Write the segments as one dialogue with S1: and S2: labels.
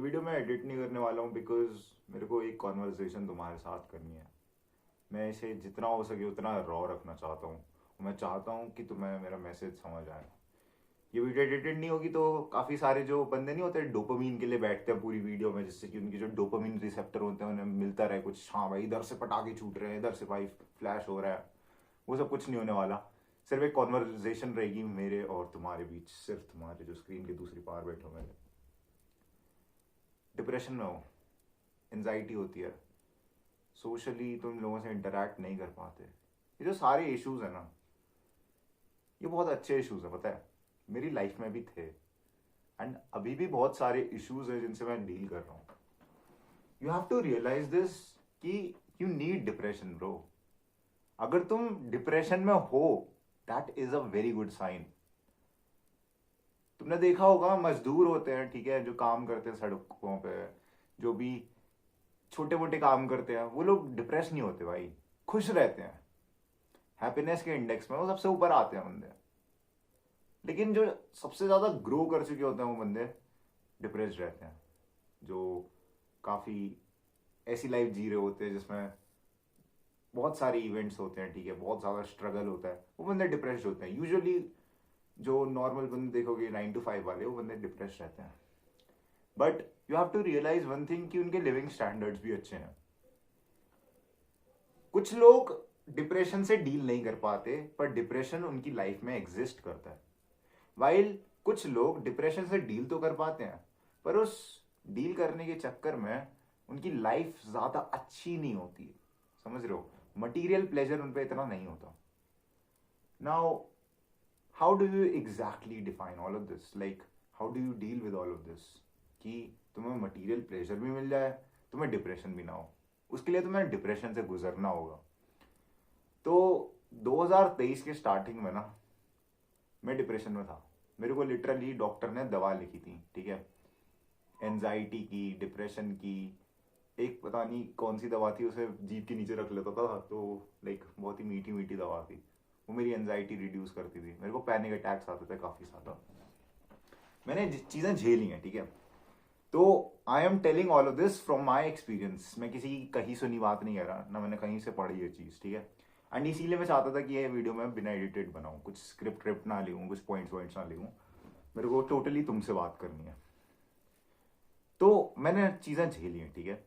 S1: Video मैं edit नहीं करने वाला हूँ बिकॉज मेरे को एक कॉन्वर्सेशन तुम्हारे साथ करनी है। मैं इसे जितना हो सके उतना रॉ रखना चाहता हूँ। मैं चाहता हूँ कि तुम्हें मेरा मैसेज समझ आए। ये वीडियो एडिटेड नहीं होगी तो काफ़ी सारे जो बंदे नहीं होते डोपामीन के लिए बैठते हैं पूरी वीडियो में, जिससे कि उनकी जो डोपामीन रिसेप्टर होते हैं उन्हें मिलता रहे कुछ, हाँ भाई इधर से पटाखे छूट रहे हैं, इधर से भाई फ्लैश हो रहा है। वो सब कुछ नहीं होने वाला। सिर्फ एक कॉन्वर्जेशन रहेगी मेरे और तुम्हारे बीच, सिर्फ तुम्हारे जो स्क्रीन के दूसरी पार बैठे हो मेरे। डिप्रेशन में हो, एनजाइटी होती है, सोशली तुम लोगों से इंटरेक्ट नहीं कर पाते, ये जो सारे इश्यूज है ना, ये बहुत अच्छे इश्यूज है, पता है मेरी लाइफ में भी थे। एंड अभी भी बहुत सारे इश्यूज है जिनसे मैं डील कर रहा हूँ। You have to realise this कि यू नीड डिप्रेशन ब्रो। अगर तुम डिप्रेशन में हो, that is a very good sign. तुमने देखा होगा मजदूर होते हैं, ठीक है, जो काम करते हैं सड़कों पे, जो भी छोटे मोटे काम करते हैं, वो लोग डिप्रेस नहीं होते भाई, खुश रहते हैं। हैप्पीनेस के इंडेक्स में वो सबसे ऊपर आते हैं बंदे। लेकिन जो सबसे ज्यादा ग्रो कर चुके होते हैं वो बंदे डिप्रेस्ड रहते हैं, जो काफी ऐसी लाइफ जी रहे होते हैं जिसमें बहुत सारे इवेंट्स होते हैं, ठीक है, बहुत ज्यादा स्ट्रगल होता है, वो बंदे डिप्रेस्ड होते हैं यूजुअली। जो नॉर्मल बंदे देखोगे 9 to 5 वाले, वो बंदे डिप्रेस्ड रहते हैं। But you have to realise one thing कि उनके लिविंग स्टैंडर्ड्स भी अच्छे हैं। कुछ लोग डिप्रेशन से डील नहीं कर पाते पर डिप्रेशन उनकी लाइफ में एग्जिस्ट करता है, वाइल कुछ लोग डिप्रेशन से डील तो कर पाते हैं पर उस डील करने के चक्कर में उनकी लाइफ ज्यादा अच्छी नहीं होती। समझ रहे हो, मटीरियल प्लेजर उन पर इतना नहीं होता। Now how do you exactly define all of this, like how do you deal with all of this कि तुम्हें मटीरियल प्लेजर भी मिल जाए, तुम्हें डिप्रेशन भी ना हो। उसके लिए तुम्हें डिप्रेशन से गुजरना होगा। तो 2023 के स्टार्टिंग में ना, मैं डिप्रेशन में था। मेरे को लिटरली डॉक्टर ने दवा लिखी थी, ठीक है, एनजाइटी की, डिप्रेशन की। एक पता नहीं कौन सी दवा थी, उसे जीभ के नीचे रख लेता था तो लाइक बहुत ही मीठी मीठी दवा थी। वो मेरी एनजाइटी रिड्यूस करती थी, मेरे को पैनिक अटैक्स आते थे काफ़ी ज़्यादा। मैंने चीज़ें झेली हैं, ठीक है। तो I am telling all of this from my experience. मैं किसी की कहीं सुनी बात नहीं कर रहा, ना मैंने कहीं से पढ़ी ये चीज़, ठीक है। एंड इसीलिए मैं चाहता था कि ये वीडियो मैं बिना एडिटेड बनाऊँ, कुछ स्क्रिप्ट ना लिखूँ, कुछ पॉइंट्स वॉइंट्स ना लिखूँ। मेरे को टोटली तुमसे बात करनी है। तो मैंने चीज़ें झेली हैं, ठीक है।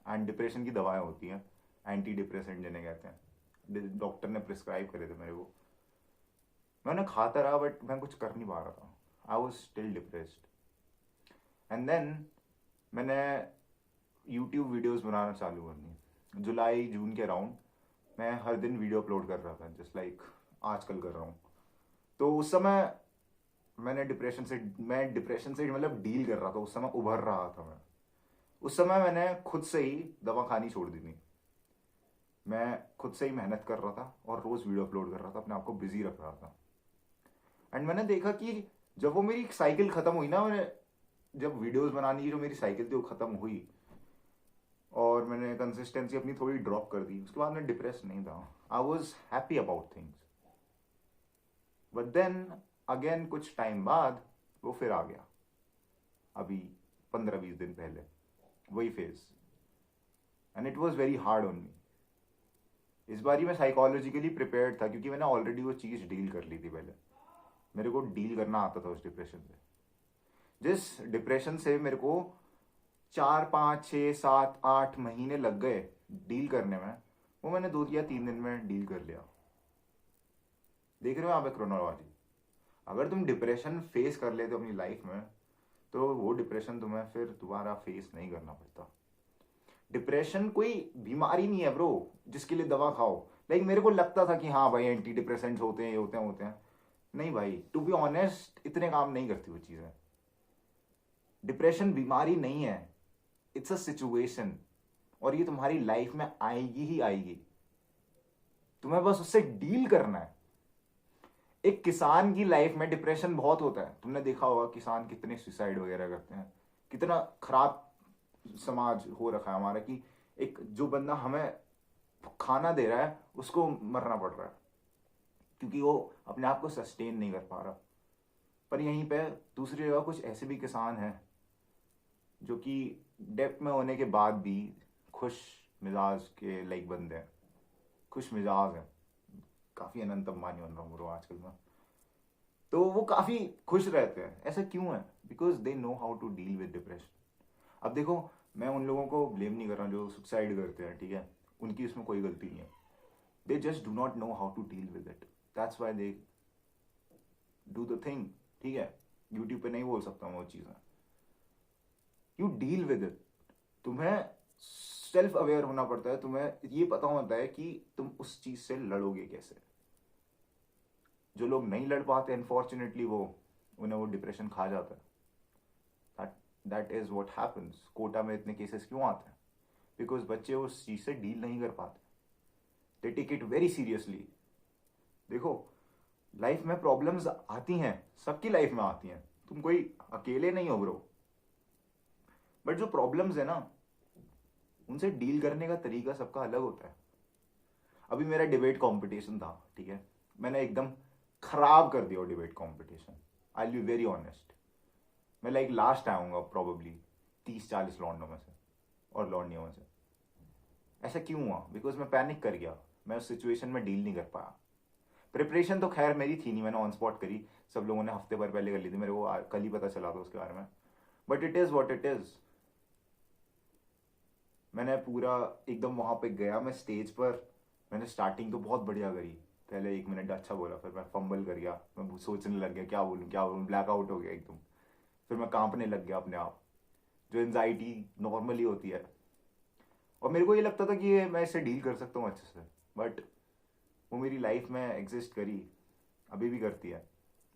S1: एंड डिप्रेशन की दवाएं होती हैं, एंटी डिप्रेसेंट जिन्हें कहते हैं, डॉक्टर ने प्रिस्क्राइब करे थे मेरे को। मैंने खाता रहा बट मैं कुछ कर नहीं पा रहा था। I was still depressed. And then मैंने यूट्यूब वीडियोस बनाना चालू कर दी। जुलाई जून के अराउंड मैं हर दिन वीडियो अपलोड कर रहा था, जस्ट लाइक आजकल कर रहा हूँ। तो उस समय मैं डिप्रेशन से मतलब डील कर रहा था, उस समय उभर रहा था मैं। उस समय मैंने खुद से ही दवा खानी छोड़ दी थी। मैं खुद से ही मेहनत कर रहा था और रोज वीडियो अपलोड कर रहा था, अपने आप को बिजी रख रहा था। एंड मैंने देखा कि जब वो मेरी साइकिल खत्म हुई ना, मैंने जब वीडियोस बनाने की जो मेरी साइकिल थी वो खत्म हुई और मैंने कंसिस्टेंसी अपनी थोड़ी ड्रॉप कर दी, उसके बाद मैं डिप्रेस नहीं था। I was happy about things. But then again कुछ टाइम बाद वो फिर आ गया। अभी 15-20 दिन पहले वही phase, and it was very hard on me. इस बार मैं साइकोलॉजिकली प्रिपेयर्ड था क्योंकि मैंने ऑलरेडी वो चीज़ डील कर ली थी पहले। मेरे को डील करना आता था उस डिप्रेशन से। जिस डिप्रेशन से मेरे को 4 5 6 7 8 महीने लग गए डील करने में, वो मैंने 2 या 3 दिन में डील कर लिया। देख रहे हो यहाँ पे क्रोनोलॉजी। अगर तुम डिप्रेशन फेस कर लेते हो अपनी लाइफ में, तो वो डिप्रेशन तुम्हें फिर दोबारा फेस नहीं करना पड़ता। डिप्रेशन कोई बीमारी नहीं है ब्रो जिसके लिए दवा खाओ। लाइक मेरे को लगता था कि हाँ भाई एंटी डिप्रेसेंट्स होते हैं, ये होते हैं। नहीं भाई, टू बी ऑनेस्ट इतने काम नहीं करती वो चीज़ें। डिप्रेशन बीमारी नहीं है, इट्स अ सिचुएशन, और ये तुम्हारी लाइफ में आएगी ही आएगी। तुम्हें बस उससे डील करना है। एक किसान की लाइफ में डिप्रेशन बहुत होता है। तुमने देखा होगा किसान कितने सुसाइड वगैरह करते हैं, कितना खराब समाज हो रखा है हमारा कि एक जो बंदा हमें खाना दे रहा है उसको मरना पड़ रहा है क्योंकि वो अपने आप को सस्टेन नहीं कर पा रहा। पर यहीं पे दूसरी जगह कुछ ऐसे भी किसान हैं जो कि डेप्थ में होने के बाद भी खुश मिजाज के लाइक बंदे हैं, खुश मिजाज हैं। काफ़ी अनंत अंबानी बन रहा हूँ ब्रो आजकल मैं। तो वो काफ़ी खुश रहते हैं, ऐसा क्यों है? Because they know how to deal with depression. अब देखो, मैं उन लोगों को ब्लेम नहीं कर रहा जो सुसाइड करते हैं, ठीक है, उनकी इसमें कोई गलती नहीं है। They just do not know how to deal with it, that's why they do the thing, ठीक है। यूट्यूब पे नहीं बोल सकता मैं वो चीज़ें। You deal with it. तुम्हें सेल्फ अवेयर होना पड़ता है, तुम्हें ये पता होता है कि तुम उस चीज़ से लड़ोगे कैसे। जो लोग नहीं लड़ पाते अनफॉर्चुनेटली, वो उन्हें वो डिप्रेशन खा जाता है। That is what happens. Kota में इतने केसेस क्यों आते हैं? बिकॉज बच्चे उस चीज से डील नहीं कर पाते, they take it very seriously. देखो, लाइफ में प्रॉब्लम्स आती हैं, सबकी लाइफ में आती हैं, तुम कोई अकेले नहीं हो ब्रो। बट जो प्रॉब्लम्स है ना, उनसे डील करने का तरीका सबका अलग होता है। अभी मेरा डिबेट कंपटीशन था, ठीक है, मैंने एकदम खराब कर दिया debate competition. I be very honest, मैं लाइक लास्ट आऊंगा प्रॉबेबली 30-40 लॉन्डों में से और लॉन्डियों में से। ऐसा क्यों हुआ? बिकॉज मैं पैनिक कर गया, मैं उस सिचुएशन में डील नहीं कर पाया। प्रिपरेशन तो खैर मेरी थी नहीं, मैंने ऑन स्पॉट करी, सब लोगों ने हफ्ते भर पहले कर ली थी, मेरे को कल ही पता चला था उसके बारे में। But it is what it is. मैंने पूरा एकदम वहाँ पे गया, मैं स्टेज पर, मैंने स्टार्टिंग तो बहुत बढ़िया करी, पहले 1 मिनट अच्छा बोला, फिर मैं फंबल कर गया, मैं सोचने लग गया क्या बोलूँ क्या बोलूँ, ब्लैकआउट हो गया एकदम। फिर मैं कांपने लग गया अपने आप, जो एनजाइटी नॉर्मली होती है। और मेरे को ये लगता था कि ये मैं इससे डील कर सकता हूँ अच्छे से, बट वो मेरी लाइफ में एग्जिस्ट करी, अभी भी करती है,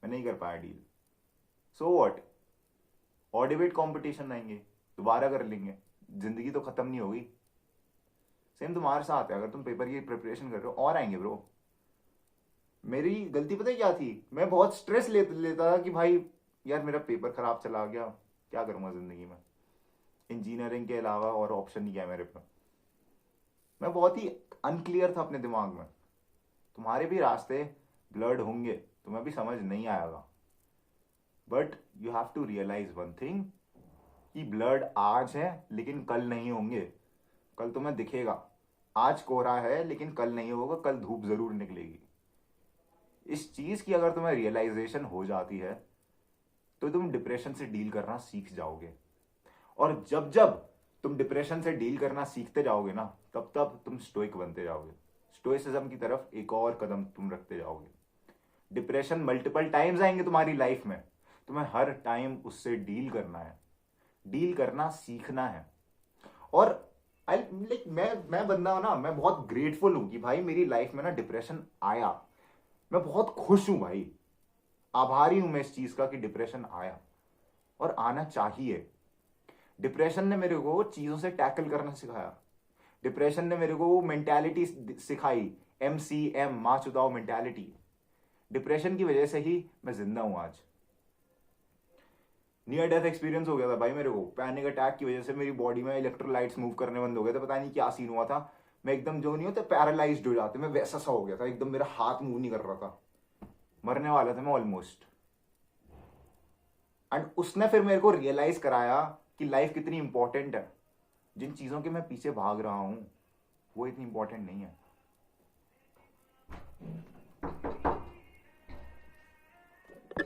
S1: मैं नहीं कर पाया डील। सो वॉट, और डिबेट कॉम्पिटिशन आएंगे, दोबारा कर लेंगे, जिंदगी तो खत्म नहीं होगी। सेम तुम्हारे साथ है, अगर तुम पेपर की प्रिपरेशन कर रहे हो और आएंगे ब्रो। मेरी गलती पता है क्या थी? मैं बहुत स्ट्रेस लेता था कि भाई यार मेरा पेपर खराब चला गया, क्या करूंगा जिंदगी में, इंजीनियरिंग के अलावा और ऑप्शन नहीं है मेरे पे। मैं बहुत ही अनक्लियर था अपने दिमाग में। तुम्हारे भी रास्ते ब्लर्ड होंगे, तुम्हें भी समझ नहीं आएगा, but you have to realise one thing, कि ब्लर्ड आज है लेकिन कल नहीं होंगे। कल तुम्हें दिखेगा, आज कोहरा है लेकिन कल नहीं होगा, कल धूप जरूर निकलेगी। इस चीज की अगर तुम्हें रियलाइजेशन हो जाती है, तो तुम डिप्रेशन से डील करना सीख जाओगे। और जब जब तुम डिप्रेशन से डील करना सीखते जाओगे ना, तब तब तुम स्टोइक बनते जाओगे, स्टोइसिज्म की तरफ एक और कदम तुम रखते जाओगे। डिप्रेशन मल्टीपल टाइम्स आएंगे तुम्हारी लाइफ में, तुम्हें हर टाइम उससे डील करना है, डील करना सीखना है। और आई लाइक मैं बंदा हूं ना, मैं बहुत ग्रेटफुल हूं कि भाई मेरी लाइफ में ना डिप्रेशन आया। मैं बहुत खुश हूं भाई, आभारी हूं मैं इस चीज का कि डिप्रेशन आया, और आना चाहिए। डिप्रेशन ने मेरे को चीजों से टैकल करना सिखाया। डिप्रेशन ने मेरे को वो मेंटालिटी सिखाई, MCM, माँ चुदाओ मेंटालिटी। डिप्रेशन की वजह से ही मैं जिंदा हूं आज। नियर डेथ एक्सपीरियंस हो गया था भाई मेरे को, पैनिक अटैक की वजह से मेरी बॉडी में इलेक्ट्रोलाइट्स मूव करने बंद हो गए थे, पता नहीं क्या सीन हुआ था। मैं एकदम, जो नहीं होता पैरालाइज्ड हो जाते, मैं वैसा सा हो गया था एकदम, मेरा हाथ मूव नहीं कर रहा था, मरने वाला था मैं ऑलमोस्ट। एंड उसने फिर मेरे को रियलाइज कराया कि लाइफ कितनी इंपॉर्टेंट है। जिन चीजों के मैं पीछे भाग रहा हूं वो इतनी इंपॉर्टेंट नहीं है।